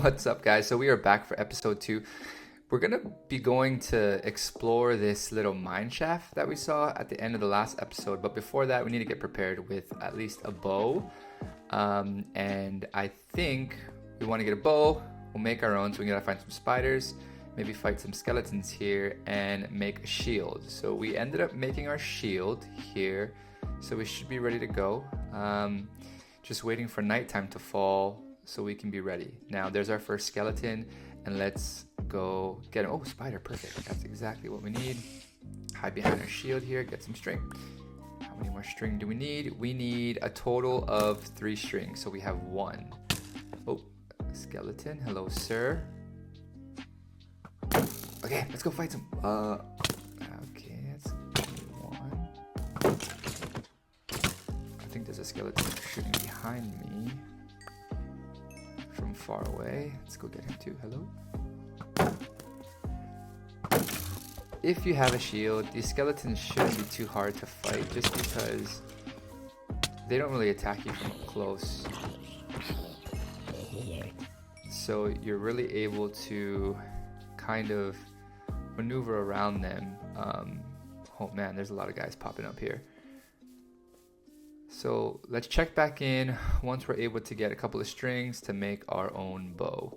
What's up, guys? So we are back for episode 2. We're gonna be going to explore this little mine shaft that we saw at the end of the last episode. But before that, we need to get prepared with at least a bow. And I think we want to get a bow. We'll make our own, so we gotta find some spiders, maybe fight some skeletons here, and make a shield. So we ended up making our shield here, so we should be ready to go. Just waiting for nighttime to fall so we can be ready. Now there's our first skeleton, and let's go get him. Oh, spider, perfect. That's exactly what we need. Hide behind our shield here, get some string. How many more string do we need? We need a total of 3 strings, so we have 1. Oh, skeleton, hello sir. Okay, let's go fight some. Okay, that's 1. I think there's a skeleton shooting behind me from far away. Let's go get him too. Hello. If you have a shield, these skeletons shouldn't be too hard to fight just because they don't really attack you from up close. So you're really able to kind of maneuver around them. Oh man, there's a lot of guys popping up here. So let's check back in once we're able to get a couple of strings to make our own bow.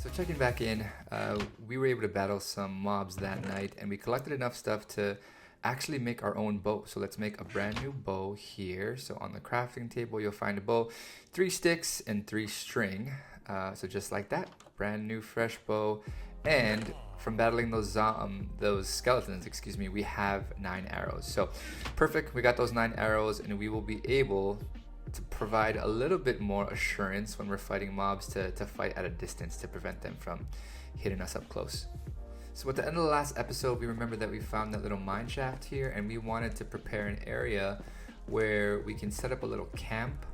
So checking back in, we were able to battle some mobs that night, and we collected enough stuff to actually make our own bow. So let's make a brand new bow here. So on the crafting table, you'll find a bow, 3 sticks and 3 string. So just like that, brand new fresh bow. And from battling those skeletons, we have 9 arrows. So perfect, we got those 9 arrows, and we will be able to provide a little bit more assurance when we're fighting mobs to fight at a distance to prevent them from hitting us up close. So at the end of the last episode, we remembered that we found that little mine shaft here, and we wanted to prepare an area where we can set up a little camp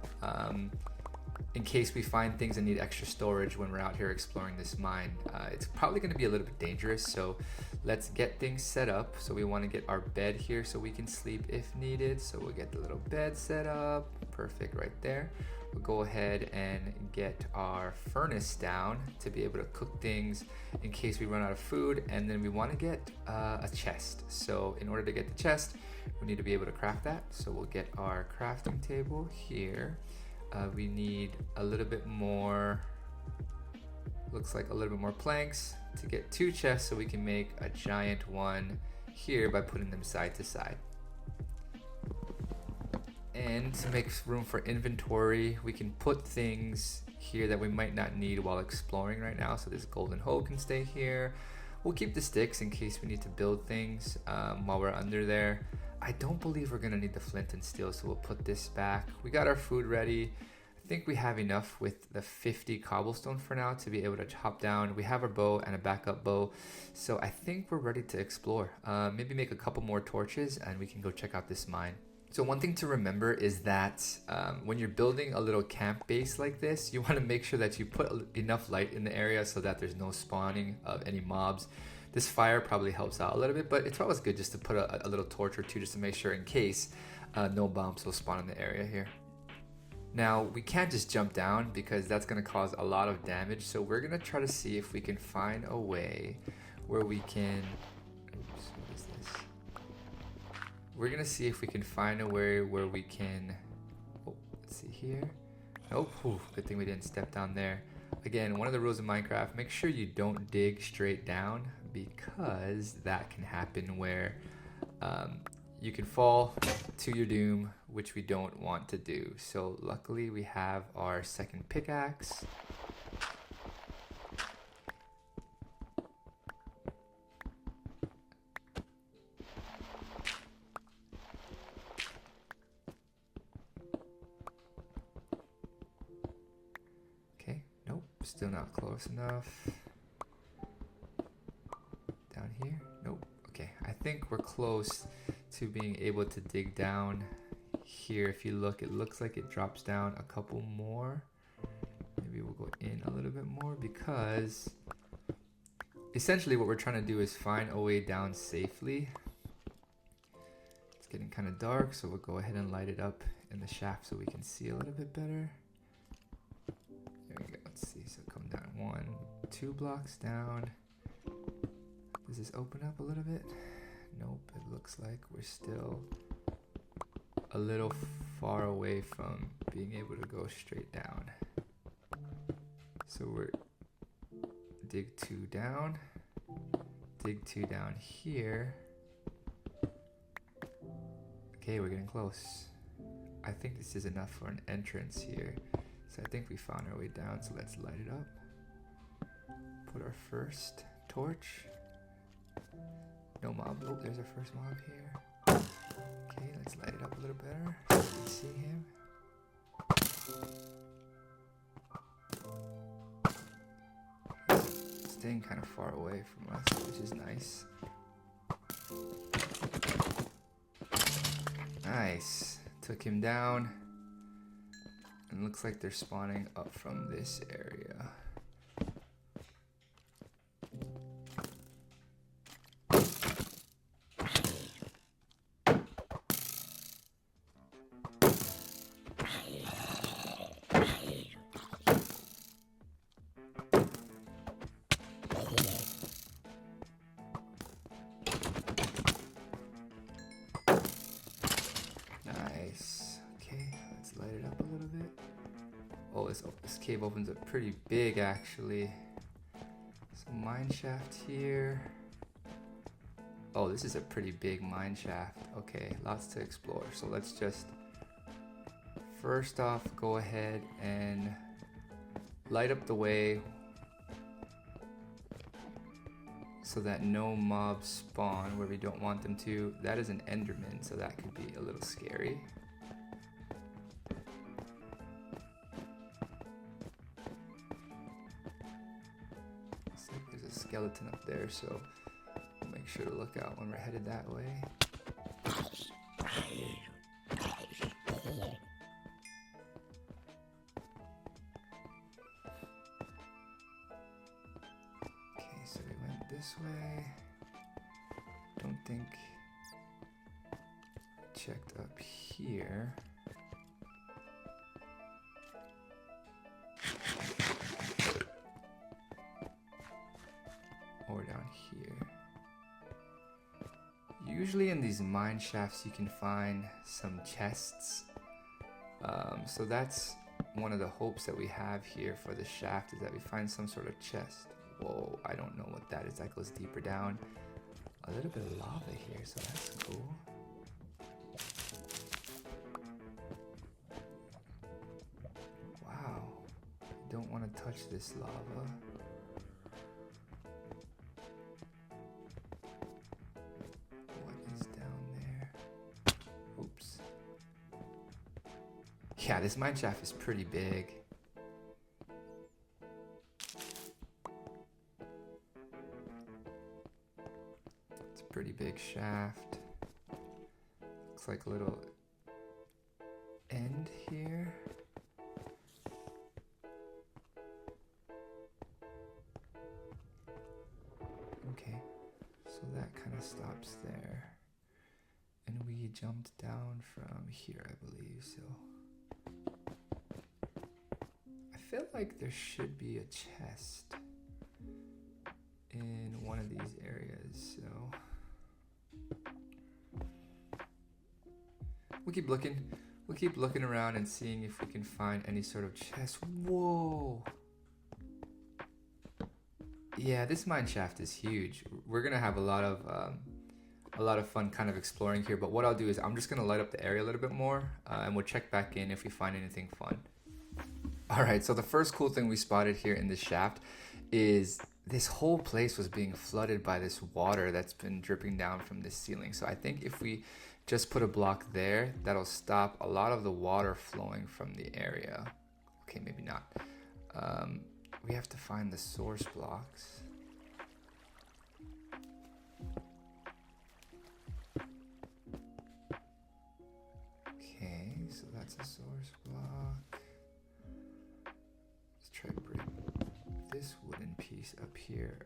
in case we find things that need extra storage when we're out here exploring this mine. It's probably going to be a little bit dangerous, so let's get things set up. So we want to get our bed here so we can sleep if needed. So we'll get the little bed set up. Perfect, right there. We'll go ahead and get our furnace down to be able to cook things in case we run out of food. And then we want to get a chest. So in order to get the chest, we need to be able to craft that. So we'll get our crafting table here. We need a little bit more, looks like a little bit more planks to get 2 chests so we can make a giant one here by putting them side to side. And to make room for inventory, we can put things here that we might not need while exploring right now. So this golden hoe can stay here. We'll keep the sticks in case we need to build things while we're under there. I don't believe we're gonna need the flint and steel, so we'll put this back. We got our food ready. I think we have enough with the 50 cobblestone for now to be able to chop down. We have our bow and a backup bow, so I think we're ready to explore. Maybe make a couple more torches and we can go check out this mine. So one thing to remember is that when you're building a little camp base like this, you want to make sure that you put enough light in the area so that there's no spawning of any mobs. This fire probably helps out a little bit, but it's always good just to put a little torch or two just to make sure in case no bombs will spawn in the area here. Now, we can't just jump down because that's going to cause a lot of damage, so we're going to try to see if we can find a way where we can... Oops, what is this? We're going to see if we can find a way where we can... Oh, let's see here. Nope, good thing we didn't step down there. Again, one of the rules of Minecraft, make sure you don't dig straight down because that can happen where you can fall to your doom, which we don't want to do. So luckily we have our second pickaxe. Still not close enough. Down here? Nope. Okay, I think we're close to being able to dig down here. If you look, it looks like it drops down a couple more. Maybe we'll go in a little bit more, because essentially what we're trying to do is find a way down safely. It's getting kind of dark, so we'll go ahead and light it up in the shaft so we can see a little bit better. There we go. Let's see. So come down 1, 2 blocks down. Does this open up a little bit? Nope. It looks like we're still a little far away from being able to go straight down. So we're dig 2 down, dig 2 down here. Okay, we're getting close. I think this is enough for an entrance here. So I think we found our way down, so let's light it up. Put our first torch. No mob. Oh, there's our first mob here. Okay, let's light it up a little better so we can see him. Staying kind of far away from us, which is nice. Nice. Took him down. And looks like they're spawning up from this area. Nice. Okay, let's light it up a little bit. Oh, this cave opens up pretty big, actually. So mineshaft here. Oh, this is a pretty big mineshaft. Okay, lots to explore. So let's just first off go ahead and light up the way so that no mobs spawn where we don't want them to. That is an enderman, so that could be a little scary. Looks like there's a skeleton up there, so we'll make sure to look out when we're headed that way. So we went this way. Don't think I checked up here. Or down here. Usually in these mine shafts you can find some chests. So that's one of the hopes that we have here for the shaft, is that we find some sort of chest. Whoa, I don't know what that is. That goes deeper down. A little bit of lava here, so that's cool. Wow. I don't want to touch this lava. What is down there? Oops. Yeah, this mine shaft is pretty big. Pretty big shaft. Looks like a little end here. Okay, so that kind of stops there. And we jumped down from here, I believe, so. I feel like there should be a chest in one of these areas, so. We'll keep looking around and seeing if we can find any sort of chest. Whoa! Yeah, this mine shaft is huge. We're gonna have a lot of fun kind of exploring here. But what I'll do is I'm just gonna light up the area a little bit more, and we'll check back in if we find anything fun. All right. So the first cool thing we spotted here in this shaft is this whole place was being flooded by this water that's been dripping down from this ceiling. So I think if we just put a block there, that'll stop a lot of the water flowing from the area. Okay, maybe not. we have to find the source blocks. Okay, so that's a source block. Let's try to bring this wooden piece up here.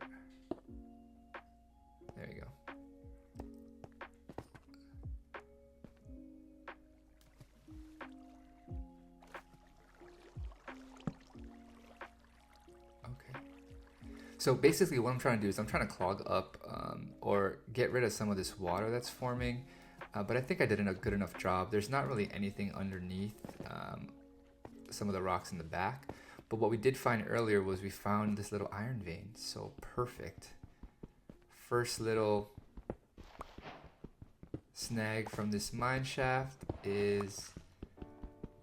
There you go. Okay. So basically what I'm trying to do is I'm trying to clog up or get rid of some of this water that's forming. But I think I did a good enough job. There's not really anything underneath some of the rocks in the back. But what we did find earlier was we found this little iron vein. So perfect. First little snag from this mine shaft is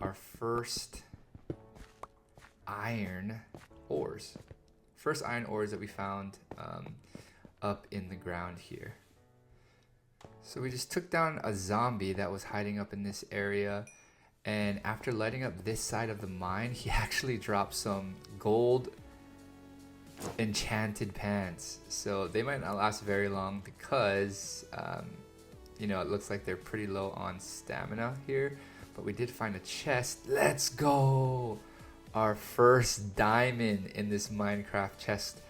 our first iron ores. First iron ores that we found up in the ground here. So we just took down a zombie that was hiding up in this area, and after lighting up this side of the mine, he actually dropped some gold enchanted pants. So they might not last very long because you know, it looks like they're pretty low on stamina here, but we did find a chest. Let's go! Our first diamond in this Minecraft chest.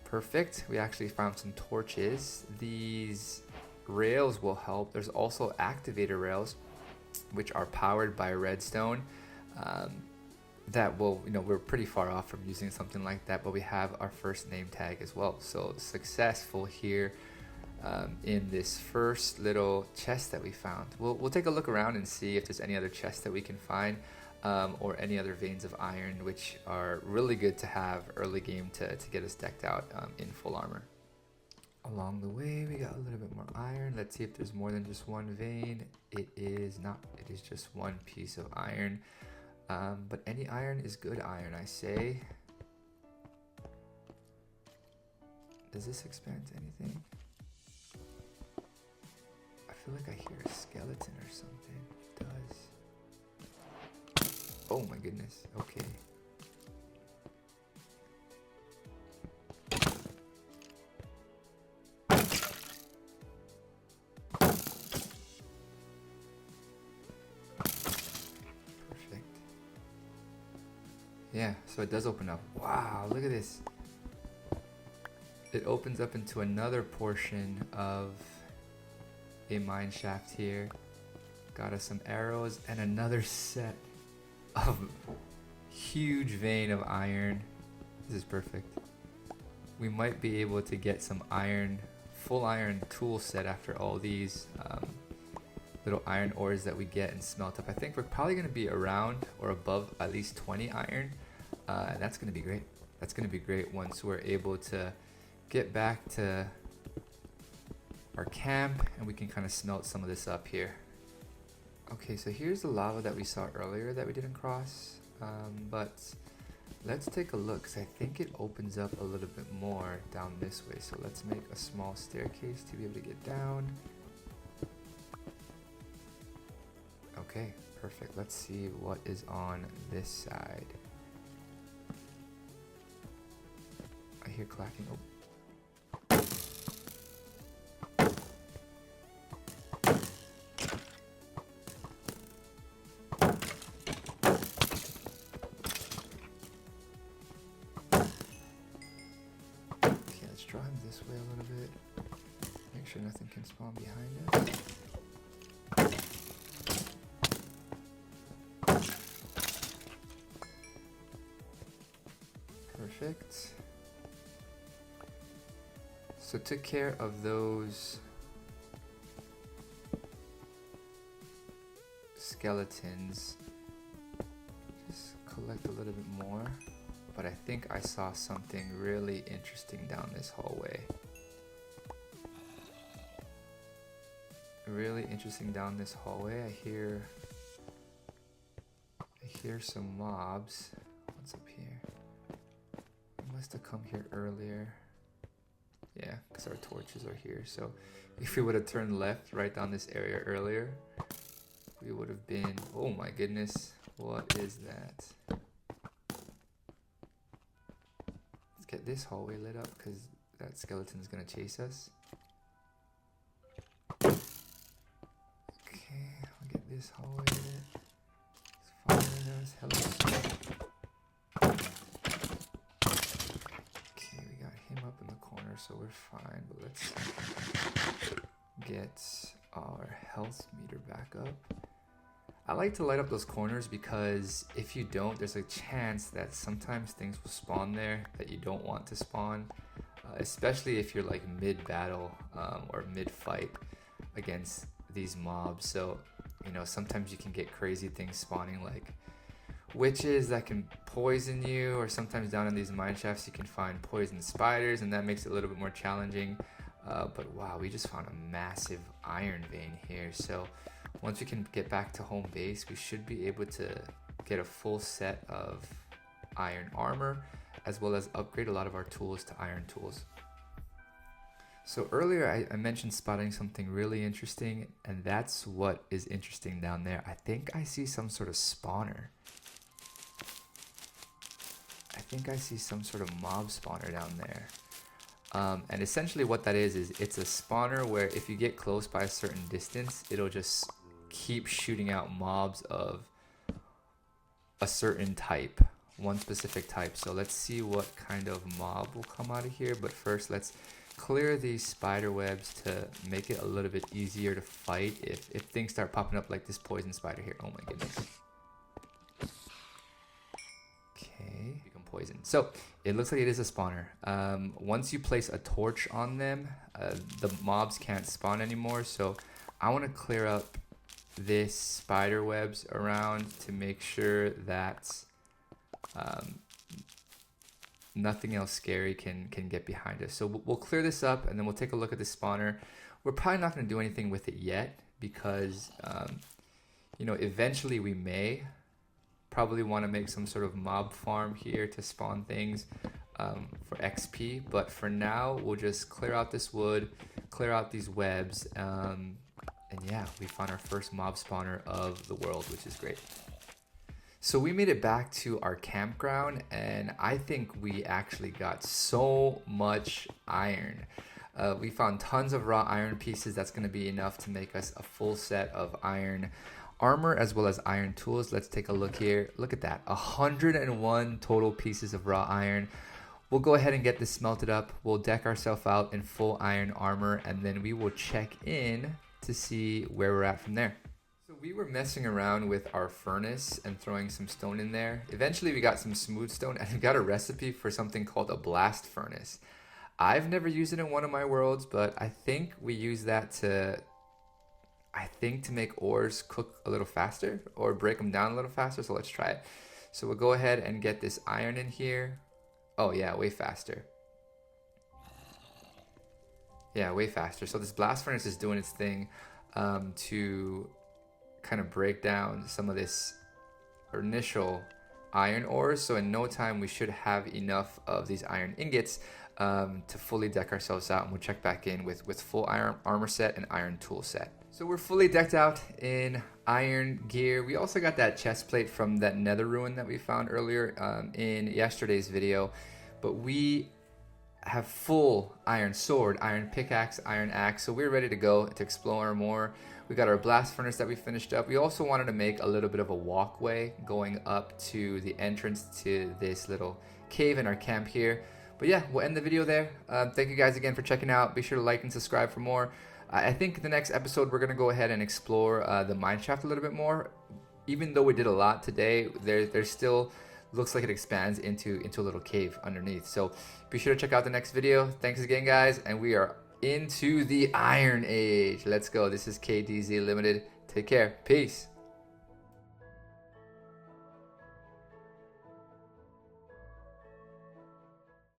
Perfect. We actually found some torches. These rails will help. There's also activator rails, which are powered by redstone. That will, you know, we're pretty far off from using something like that, but we have our first name tag as well. So successful here in this first little chest that we found. We'll take a look around and see if there's any other chests that we can find, or any other veins of iron, which are really good to have early game to get us decked out in full armor. Along the way, we got a little bit more iron. Let's see if there's more than just one vein. It is not. It is just one piece of iron. But any iron is good iron, I say. Does this expand to anything? I feel like I hear a skeleton or something. It does. Oh my goodness. Okay. Yeah, so it does open up. Wow, look at this. It opens up into another portion of a mine shaft here. Got us some arrows and another set of huge vein of iron. This is perfect. We might be able to get some iron, full iron tool set after all these little iron ores that we get and smelt up. I think we're probably going to be around or above at least 20 iron. And that's going to be great. That's going to be great once we're able to get back to our camp and we can kind of smelt some of this up here. Okay, so here's the lava that we saw earlier that we didn't cross. But let's take a look, because I think it opens up a little bit more down this way. So let's make a small staircase to be able to get down. Okay, perfect. Let's see what is on this side. I hear clacking. Oh. Okay, let's draw him this way a little bit. Make sure nothing can spawn behind us. Perfect. So took care of those skeletons. Just collect a little bit more. But I think I saw something really interesting down this hallway. Really interesting down this hallway. I hear some mobs. What's up here? I must have come here earlier. Yeah, because our torches are here. So if we would have turned left right down this area earlier, we would have been... Oh my goodness. What is that? Let's get this hallway lit up because that skeleton's gonna chase us. Okay, I'll get this hallway lit. It's following us. Hello. Okay, we got him up in the corner, so we're fine. But let's get our health meter back up. I like to light up those corners because if you don't, there's a chance that sometimes things will spawn there that you don't want to spawn, especially if you're like mid-battle or mid-fight against these mobs. So, you know, sometimes you can get crazy things spawning like witches that can poison you, or sometimes down in these mine shafts you can find poison spiders, and that makes it a little bit more challenging. But wow, we just found a massive iron vein here. So once we can get back to home base, we should be able to get a full set of iron armor, as well as upgrade a lot of our tools to iron tools. So earlier I mentioned spotting something really interesting, and that's what is interesting down there. I think I see some sort of spawner. I think I see some sort of mob spawner down there. And essentially what that is it's a spawner where if you get close by a certain distance, it'll just keep shooting out mobs of a certain type, one specific type. So let's see what kind of mob will come out of here. But first, let's clear these spider webs to make it a little bit easier to fight if things start popping up like this poison spider here. Oh my goodness. Okay, become poison. So it looks like it is a spawner. Once you place a torch on them, the mobs can't spawn anymore. So I want to clear up this spider webs around to make sure that nothing else scary can get behind us. So we'll clear this up, and then we'll take a look at the spawner. We're probably not going to do anything with it yet because you know, eventually we may probably want to make some sort of mob farm here to spawn things for XP, but for now we'll just clear out this wood, clear out these webs, and yeah, we found our first mob spawner of the world, which is great. So we made it back to our campground, and I think we actually got so much iron. We found tons of raw iron pieces. That's going to be enough to make us a full set of iron armor as well as iron tools. Let's take a look here. Look at that, 101 total pieces of raw iron. We'll go ahead and get this smelted up. We'll deck ourselves out in full iron armor, and then we will check in to see where we're at from there. So we were messing around with our furnace and throwing some stone in there. Eventually we got some smooth stone, and we got a recipe for something called a blast furnace. I've never used it in one of my worlds, but I think we use that to make ores cook a little faster or break them down a little faster. So let's try it. So we'll go ahead and get this iron in here. Oh yeah, way faster. Yeah, way faster. So this blast furnace is doing its thing to kind of break down some of this initial iron ores. So in no time we should have enough of these iron ingots to fully deck ourselves out, and we'll check back in with full iron armor set and iron tool set. So we're fully decked out in iron gear. We also got that chest plate from that nether ruin that we found earlier in yesterday's video, but we have full iron sword, iron pickaxe, iron axe, so we're ready to go to explore more. We got our blast furnace that we finished up. We also wanted to make a little bit of a walkway going up to the entrance to this little cave in our camp here. But yeah, we'll end the video there. Thank you guys again for checking out. Be sure to like and subscribe for more. I think the next episode we're going to go ahead and explore the mineshaft a little bit more. Even though we did a lot today, there still looks like it expands into a little cave underneath. So be sure to check out the next video. Thanks again, guys, and we are into the Iron Age. Let's go. This is KDZ Limited. Take care. Peace.